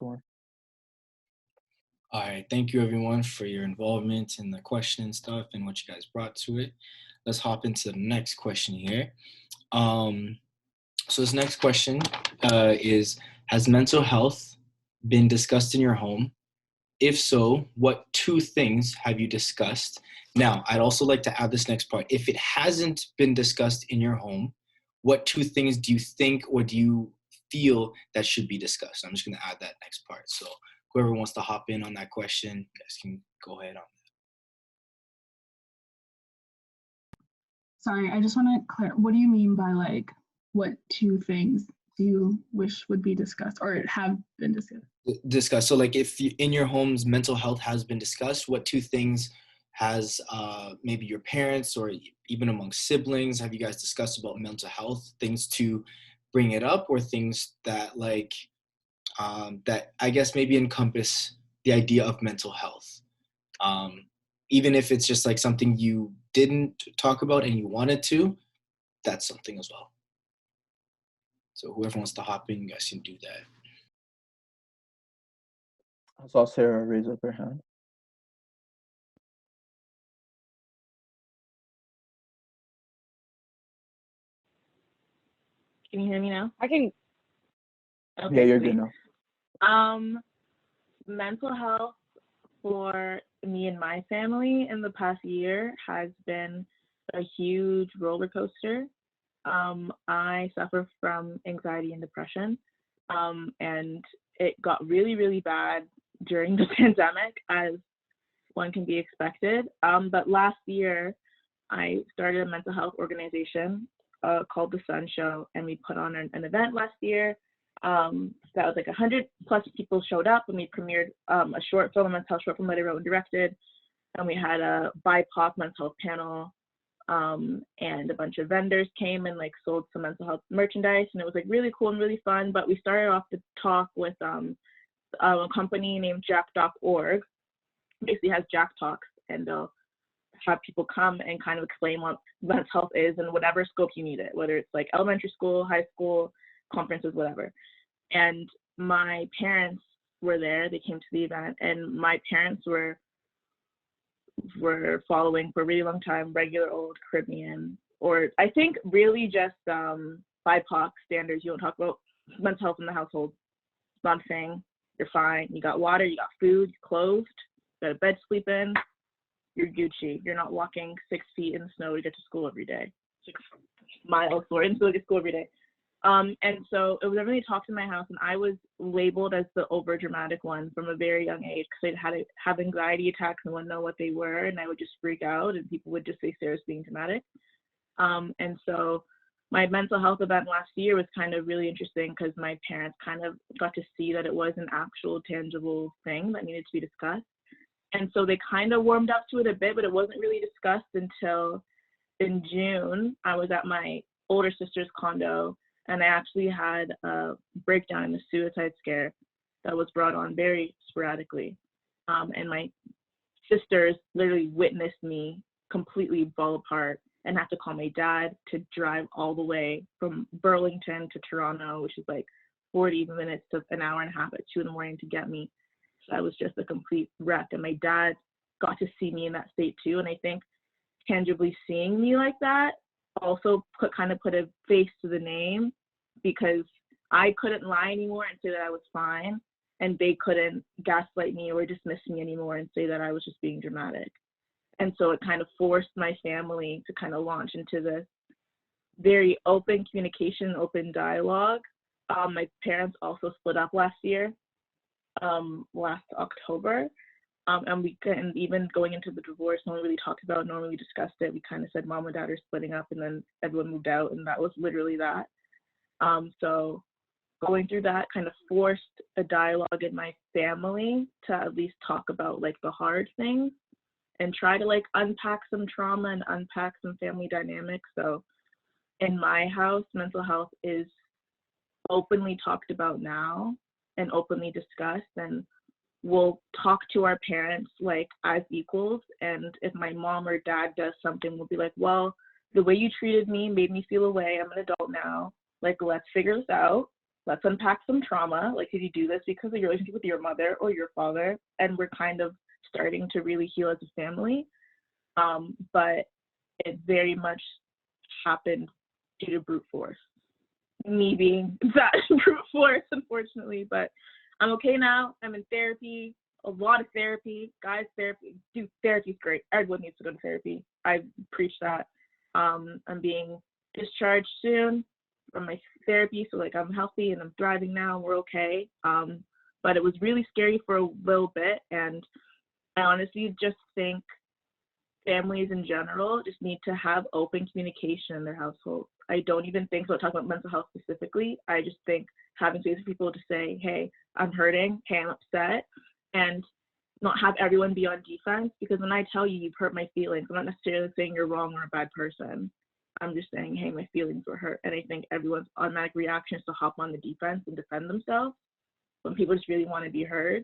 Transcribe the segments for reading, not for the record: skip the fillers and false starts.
Sure. All right, thank you everyone for your involvement in the question and stuff and what you guys brought to it. Let's hop into the next question here. Um, so this next question is: has mental health been discussed in your home? If so, what two things have you discussed? Now, I'd also like to add this next part. If it hasn't been discussed in your home, what two things do you think or do you feel that should be discussed? I'm just going to add that next part. So whoever wants to hop in on that question, you guys can go ahead on. Sorry, I just want to clear. What do you mean by like what two things do you wish would be discussed or have been discussed? So like if in your home's mental health has been discussed, what two things has maybe your parents or even among siblings have you guys discussed about mental health, things to bring it up or things that like that I guess maybe encompass the idea of mental health, um, even if it's just like something you didn't talk about and you wanted to, that's something as well. So whoever wants to hop in, you guys can do that. I saw Sarah raise up her hand. Can you hear me now? I can. Okay, Yeah, you're sweet. good now. Mental health for me and my family in the past year has been a huge roller coaster. I suffer from anxiety and depression, and it got really, really bad during the pandemic, as one can be expected. But last year, I started a mental health organization called The Sun Show, and we put on an event last year. That was like 100 plus people showed up, and we premiered a short film, a mental health short film that I wrote and directed. And we had a BIPOC mental health panel, and a bunch of vendors came and like sold some mental health merchandise, and it was like really cool and really fun. But we started off the talk with a company named Jack.org. Basically has Jack Talks, and they'll have people come and kind of explain what mental health is in whatever scope you need it, whether it's like elementary school, high school, conferences, whatever. And my parents were there. They came to the event, and my parents were following for a really long time regular old Caribbean, or I think really just BIPOC standards. You don't talk about mental health in the household. It's not a thing. You're fine. You got water, you got food, you're clothed, you got a bed to sleep in, you're Gucci. You're not walking 6 feet in the snow to get to school every day. 6 miles or into to school every day. And so it was everything talked in my house, and I was labeled as the over dramatic one from a very young age because I'd had to have anxiety attacks and wouldn't know what they were, and I would just freak out, and people would just say Sarah's being dramatic. And so my mental health event last year was kind of really interesting because my parents kind of got to see that it was an actual tangible thing that needed to be discussed. And so they kind of warmed up to it a bit, but it wasn't really discussed until in June. I was at my older sister's condo, and I actually had a breakdown in a suicide scare that was brought on very sporadically. And my sisters literally witnessed me completely fall apart and have to call my dad to drive all the way from Burlington to Toronto, which is like 40 minutes to an hour and a half at 2 in.the morning to get me. So I was just a complete wreck. And my dad got to see me in that state too. And I think tangibly seeing me like that also put a face to the name, because I couldn't lie anymore and say that I was fine, and they couldn't gaslight me or dismiss me anymore and say that I was just being dramatic. And so it kind of forced my family to kind of launch into this very open communication, open dialogue. My parents also split up last year, last October. And even going into the divorce, no one really talked about it, no one really discussed it. We kind of said mom and dad are splitting up, and then everyone moved out, and that was literally that. So going through that kind of forced a dialogue in my family to at least talk about like the hard things and try to like unpack some trauma and unpack some family dynamics. So in my house, mental health is openly talked about now and openly discussed, and we'll talk to our parents like as equals. And if my mom or dad does something, we'll be like, well, the way you treated me made me feel a way. I'm an adult now. Like, let's figure this out. let's unpack some trauma. Like, did you do this because of your relationship with your mother or your father? And we're kind of starting to really heal as a family. But it very much happened due to brute force. Me being that brute force, unfortunately. But I'm okay now. I'm in therapy, a lot of therapy. Guys, therapy, dude, therapy's great. Everyone needs to go to therapy. I preach that. I'm being discharged soon from my therapy, so like I'm healthy and I'm thriving now, and we're okay. But it was really scary for a little bit, and I honestly just think families in general just need to have open communication in their household. I don't even think so talking about mental health specifically. I just think having space for people to say, hey, I'm hurting, hey, I'm upset, and not have everyone be on defense, because when I tell you you've hurt my feelings, I'm not necessarily saying you're wrong or a bad person. I'm just saying, hey, my feelings were hurt. And I think everyone's automatic reaction is to hop on the defense and defend themselves when people just really want to be heard.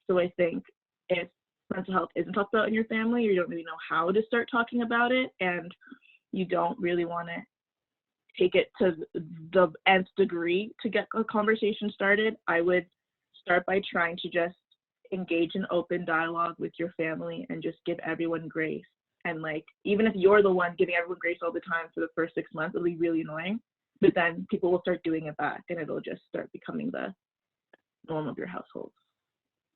So I think if mental health isn't talked about in your family, or you don't really know how to start talking about it, and you don't really want to take it to the nth degree to get a conversation started, I would start by trying to just engage in open dialogue with your family and just give everyone grace. And like, even if you're the one giving everyone grace all the time for the first 6 months, it'll be really annoying. But then people will start doing it back, and it'll just start becoming the norm of your household.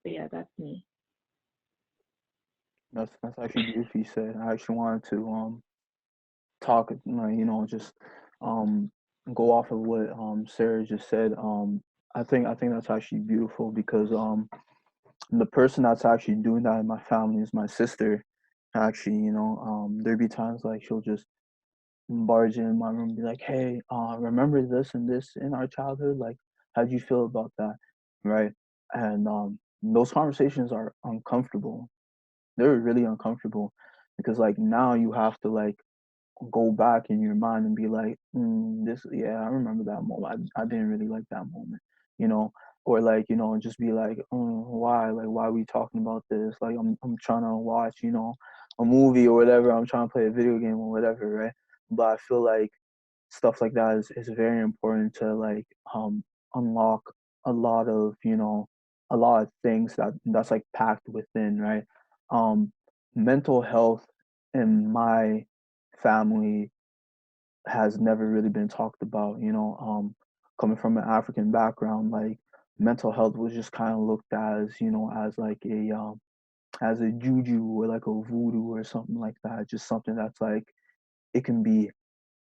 But yeah, that's me. That's actually beautifully said. I actually wanted to talk, just go off of what Sarah just said. I think that's actually beautiful because the person that's actually doing that in my family is my sister. Actually, there'd be times like she'll just barge in my room and be like, "Hey, remember this and this in our childhood? Like, how'd you feel about that?" Right? And those conversations are uncomfortable. They're really uncomfortable because like now you have to like go back in your mind and be like, this, yeah, I remember that moment. I didn't really like that moment, you know, or like, just be like, why? Like, why are we talking about this? Like, I'm trying to watch, a movie or whatever. I'm trying to play a video game or whatever, right? But I feel like stuff like that is very important to like unlock a lot of, a lot of things that's like packed within, right? Um, Mental health in my family has never really been talked about, coming from an African background, like mental health was just kind of looked at as, as like as a juju or like a voodoo or something like that, just something that's like it can be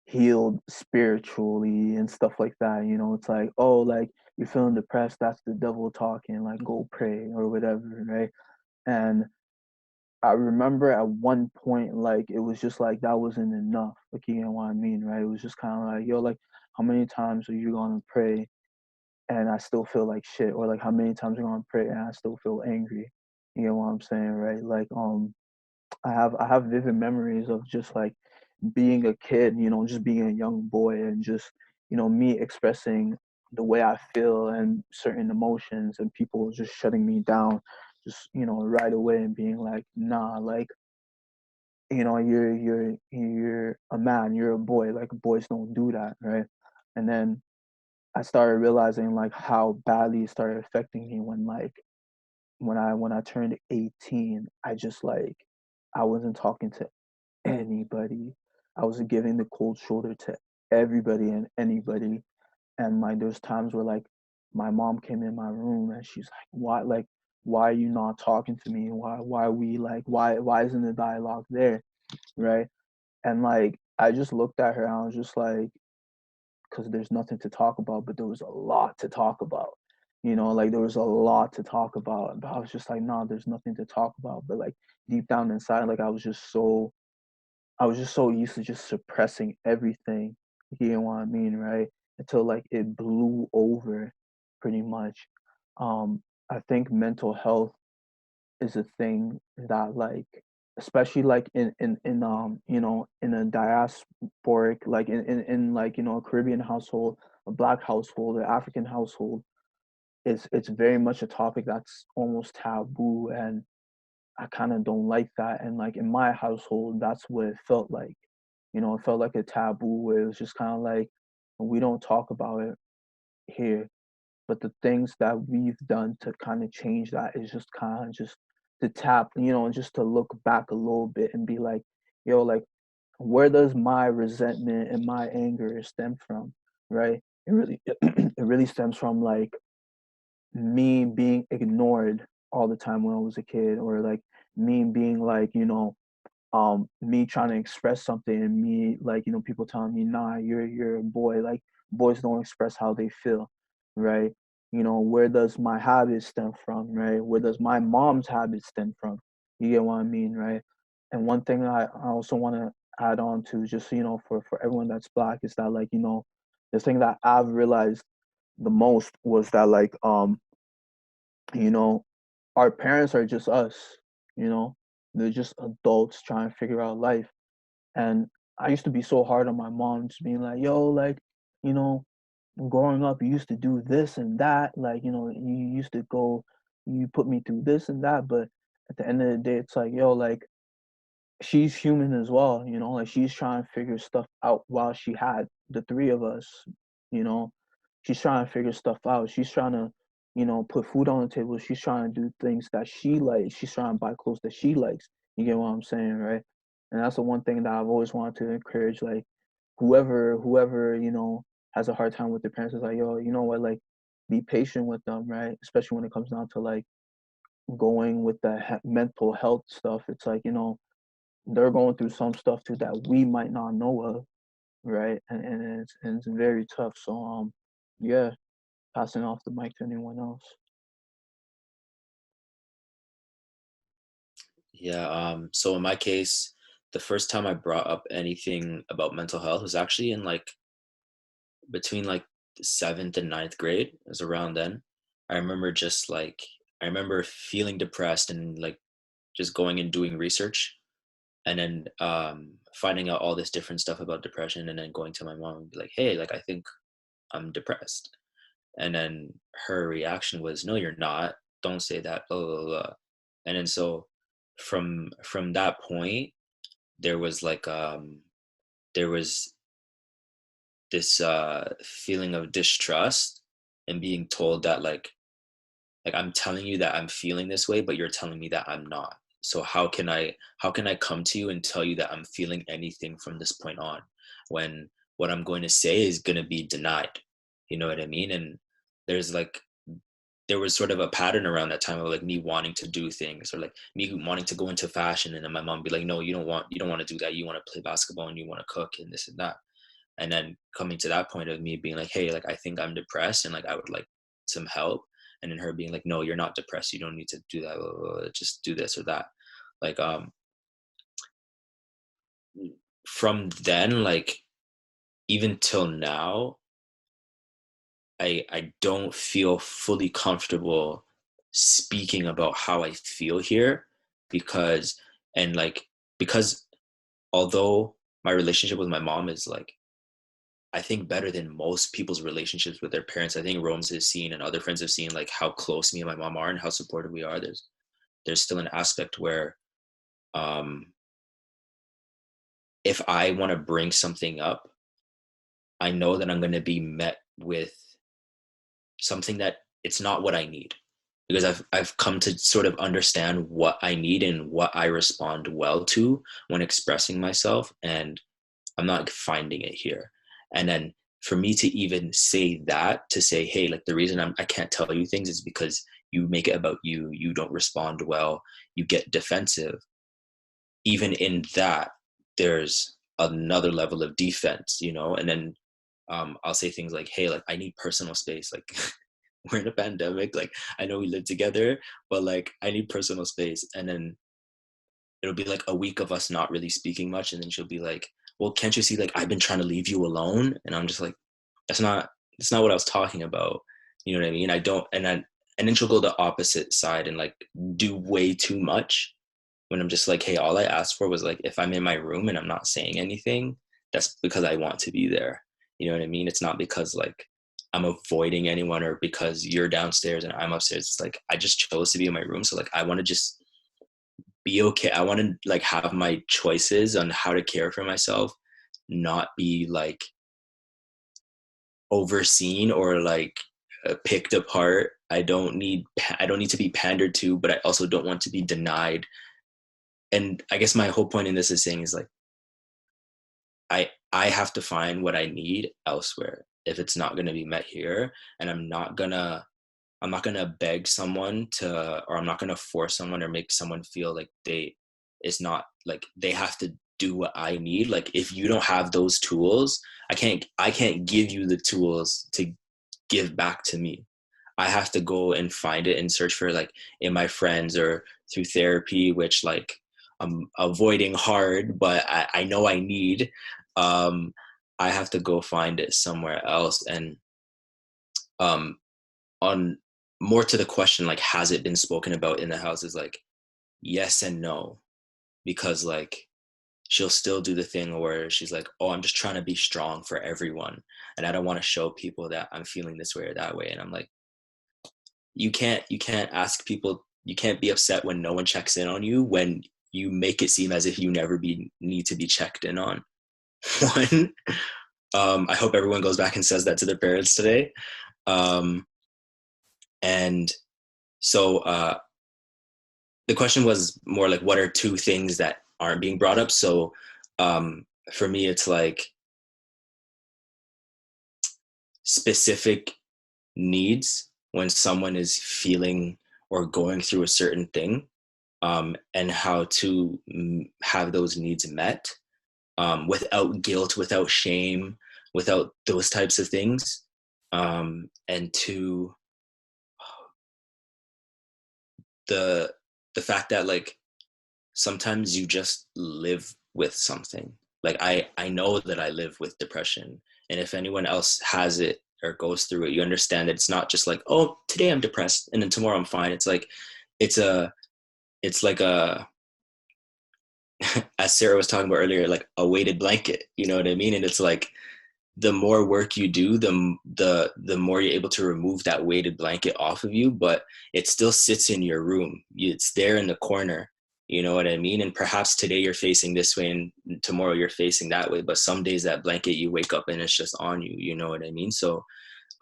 healed spiritually and stuff like that. It's like, oh, like you're feeling depressed, that's the devil talking, like go pray or whatever, right? And I remember at one point, like it was just like that wasn't enough. Like, you know what I mean, right? It was just kind of like, yo, like how many times are you gonna pray and I still feel like shit, or like how many times are you gonna pray and I still feel angry? You know what I'm saying, right? Like, I have vivid memories of just like being a kid, just being a young boy and just, me expressing the way I feel and certain emotions and people just shutting me down just, right away and being like, nah, like, you're a man, you're a boy, like boys don't do that, right? And then I started realizing like how badly it started affecting me when like when I turned 18, I just like I wasn't talking to anybody. I was giving the cold shoulder to everybody and anybody. And like there's times where like my mom came in my room and she's like, why are you not talking to me? Why are we like why isn't the dialogue there? Right? And like I just looked at her and I was just like, because there's nothing to talk about, but there was a lot to talk about. Like there was a lot to talk about. But I was just like, no, there's nothing to talk about. But like deep down inside, like I was just so used to just suppressing everything. You know what I mean, right? Until like it blew over pretty much. I think mental health is a thing that like especially like in a diasporic like in like a Caribbean household, a black household, an African household, it's very much a topic that's almost taboo, and I kind of don't like that. And like in my household, that's what it felt like. It felt like a taboo where it was just kind of like we don't talk about it. here. But the things that we've done to kind of change that is just kind of just to tap, just to look back a little bit and be like, yo, like, where does my resentment and my anger stem from, right? It really, it really stems from like me being ignored all the time when I was a kid, or like me being like, me trying to express something and me like, people telling me, nah, you're a boy, like boys don't express how they feel, right? Where does my habit stem from, right? Where does my mom's habit stem from? You get what I mean, right? And one thing I also want to add on to, just for everyone that's black, is that like, the thing that I've realized the most was that like you know our parents are just us, you know they're just adults trying to figure out life. And I used to be so hard on my mom, just being like, yo, like, you know growing up you used to do this and that, like, you used to go, you put me through this and that. But at the end of the day, it's like, yo, like, she's human as well, like she's trying to figure stuff out while she had the three of us, you know. She's trying to figure stuff out. She's trying to, put food on the table. She's trying to do things that she likes. She's trying to buy clothes that she likes. You get what I'm saying, right? And that's the one thing that I've always wanted to encourage, like, whoever, has a hard time with their parents, is like, yo, you know what, like, be patient with them, right? Especially when it comes down to like going with the mental health stuff. It's like, they're going through some stuff too that we might not know of, right? And it's very tough. So yeah, passing off the mic to anyone else. Yeah. So in my case, the first time I brought up anything about mental health was actually in like between like the seventh and ninth grade. It was around then. I remember just like I remember feeling depressed and like just going and doing research, and then finding out all this different stuff about depression, and then going to my mom and be like, hey, like I think I'm depressed. And then her reaction was, no, you're not, don't say that, blah blah blah. And then so from that point, there was like there was this feeling of distrust, and being told that like I'm telling you that I'm feeling this way, but you're telling me that I'm not. So how can I come to you and tell you that I'm feeling anything from this point on, when what I'm going to say is going to be denied? You know what I mean? And there's like there was sort of a pattern around that time of like me wanting to do things, or like me wanting to go into fashion, and then my mom be like, no, you don't want to do that, you want to play basketball and you want to cook and this and that. And then coming to that point of me being like, hey, like I think I'm depressed and like I would like some help. And then her being like, no, you're not depressed, you don't need to do that, just do this or that. Like from then, like even till now, I don't feel fully comfortable speaking about how I feel here, because and like because although my relationship with my mom is like, I think, better than most people's relationships with their parents. I think Rome's has seen and other friends have seen like how close me and my mom are and how supportive we are. There's still an aspect where um if I want to bring something up, I know that I'm going to be met with something that it's not what I need, because I've come to sort of understand what I need and what I respond well to when expressing myself, and I'm not finding it here. And then for me to even say that, to say, hey, like the reason I can't tell you things is because you make it about you, you don't respond well, you get defensive. Even in that, there's another level of defense, and then I'll say things like, hey, like I need personal space. Like we're in a pandemic, like I know we live together, but like I need personal space. And then it'll be like a week of us not really speaking much, and then she'll be like, well, can't you see, like I've been trying to leave you alone? And I'm just like, that's not what I was talking about. You know what I mean? I don't. And then she'll go the opposite side and like do way too much, when I'm just like, hey, all I asked for was like, if I'm in my room and I'm not saying anything, that's because I want to be there. You know what I mean? It's not because like I'm avoiding anyone, or because you're downstairs and I'm upstairs. It's like I just chose to be in my room. So like I want to just be okay. I want to like have my choices on how to care for myself, not be like overseen or like picked apart. I don't need to be pandered to, but I also don't want to be denied. And I guess my whole point in this is saying is like I have to find what I need elsewhere if it's not going to be met here, and I'm not going to beg someone to, or I'm not going to force someone or make someone feel like it's not like they have to do what I need. Like if you don't have those tools, I can't give you the tools to give back to me. I have to go and find it and search for like in my friends or through therapy, which like I'm avoiding hard, but I know I need. Um, I have to go find it somewhere else. And on more to the question, like, has it been spoken about in the house, is like yes and no, because like she'll still do the thing where she's like, oh, I'm just trying to be strong for everyone, and I don't want to show people that I'm feeling this way or that way. And I'm like, you can't ask people, you can't be upset when no one checks in on you, when you make it seem as if you never need to be checked in on. One, I hope everyone goes back and says that to their parents today. And so the question was more like, what are two things that aren't being brought up? So for me, it's like specific needs when someone is feeling or going through a certain thing, and how to have those needs met without guilt, without shame, without those types of things. And to the fact that like sometimes you just live with something. Like I know that I live with depression, and if anyone else has it or goes through it, you understand that it's not just like, oh, today I'm depressed and then tomorrow I'm fine. It's like it's like a as Sarah was talking about earlier, like a weighted blanket, you know what I mean? And it's like the more work you do, the more you're able to remove that weighted blanket off of you, but it still sits in your room. It's there in the corner, you know what I mean? And perhaps today you're facing this way and tomorrow you're facing that way, but some days that blanket you wake up and it's just on you, you know what I mean? So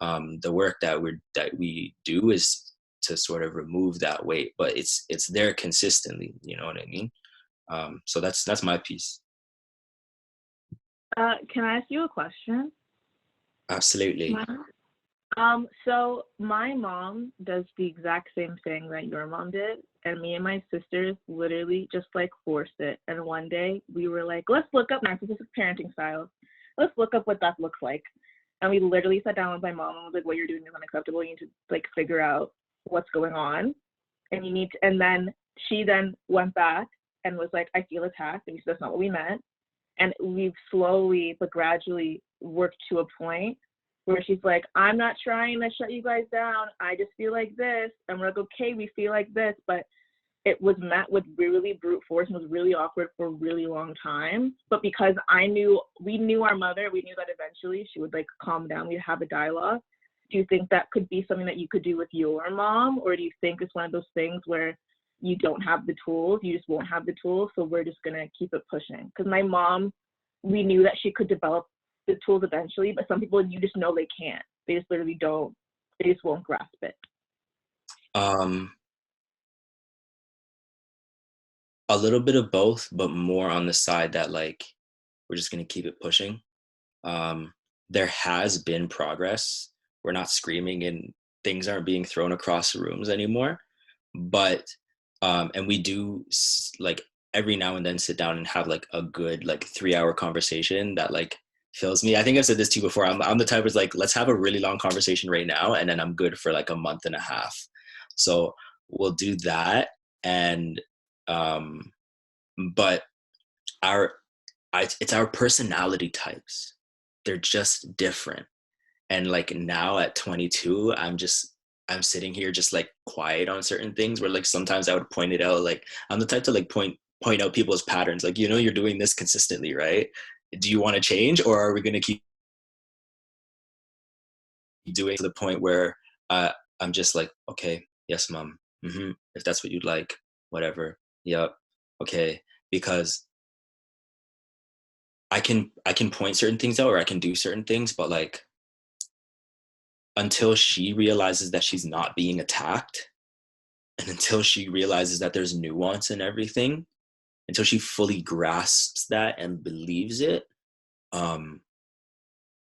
the work that we do is to sort of remove that weight, but it's there consistently, you know what I mean? So that's my piece. Can I ask you a question? Absolutely. So my mom does the exact same thing that your mom did, and me and my sisters literally just like forced it. And one day we were like, let's look up narcissistic parenting styles. Let's look up what that looks like. And we literally sat down with my mom and was like, what you're doing is unacceptable. You need to like figure out what's going on. And you need to, and then she then went back and was like, I feel attacked. And we said, that's not what we meant. And we've slowly but gradually worked to a point where she's like, I'm not trying to shut you guys down. I just feel like this. And we're like, okay, we feel like this. But it was met with really brute force and was really awkward for a really long time. But because we knew our mother, we knew that eventually she would like calm down, we'd have a dialogue. Do you think that could be something that you could do with your mom? Or do you think it's one of those things where you don't have the tools, you just won't have the tools, so we're just gonna keep it pushing? Because my mom, we knew that she could develop the tools eventually, but some people, you just know they can't. They just literally don't, they just won't grasp it. A little bit of both, but more on the side that like we're just gonna keep it pushing. There has been progress. We're not screaming and things aren't being thrown across the rooms anymore, but and we do like every now and then sit down and have like a good like 3-hour conversation that like fills me. I think I've said this to you before. I'm the type of like, let's have a really long conversation right now, and then I'm good for like a month and a half. So we'll do that. And but it's our personality types. They're just different. And like now at 22, I'm sitting here just like quiet on certain things where like sometimes I would point it out. Like I'm the type to like point out people's patterns. Like, you know, you're doing this consistently, right? Do you want to change, or are we going to keep doing to the point where I'm just like, okay, yes, mom. Mm-hmm. If that's what you'd like, whatever. Yep. Okay. Because I can point certain things out, or I can do certain things, but like until she realizes that she's not being attacked, and until she realizes that there's nuance in everything, until she fully grasps that and believes it, I'm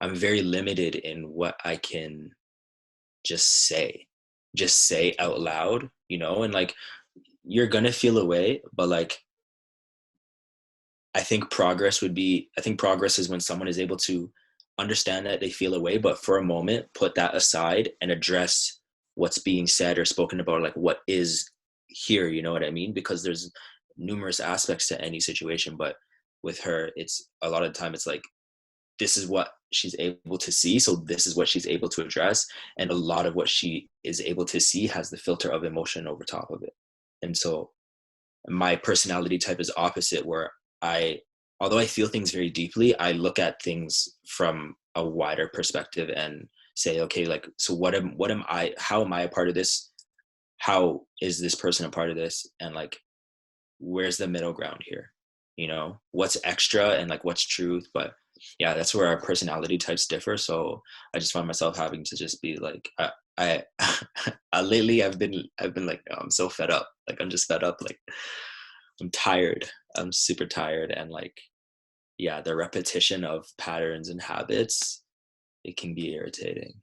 very limited in what I can just say out loud, and like, you're gonna feel away, but like, I think progress is when someone is able to understand that they feel away, but for a moment put that aside and address what's being said or spoken about, like what is here, you know what I mean? Because there's numerous aspects to any situation, but with her, it's a lot of the time it's like, this is what she's able to see, so this is what she's able to address, and a lot of what she is able to see has the filter of emotion over top of it. And so my personality type is opposite, where although I feel things very deeply, I look at things from a wider perspective and say, okay, like, so what am I, how am I a part of this? How is this person a part of this? And like, where's the middle ground here? What's extra and like what's truth? But yeah, that's where our personality types differ. So I just find myself having to just be like, I lately I've been like, oh, I'm so fed up. Like, I'm just fed up. Like, I'm tired. I'm super tired. And like, yeah, the repetition of patterns and habits, it can be irritating.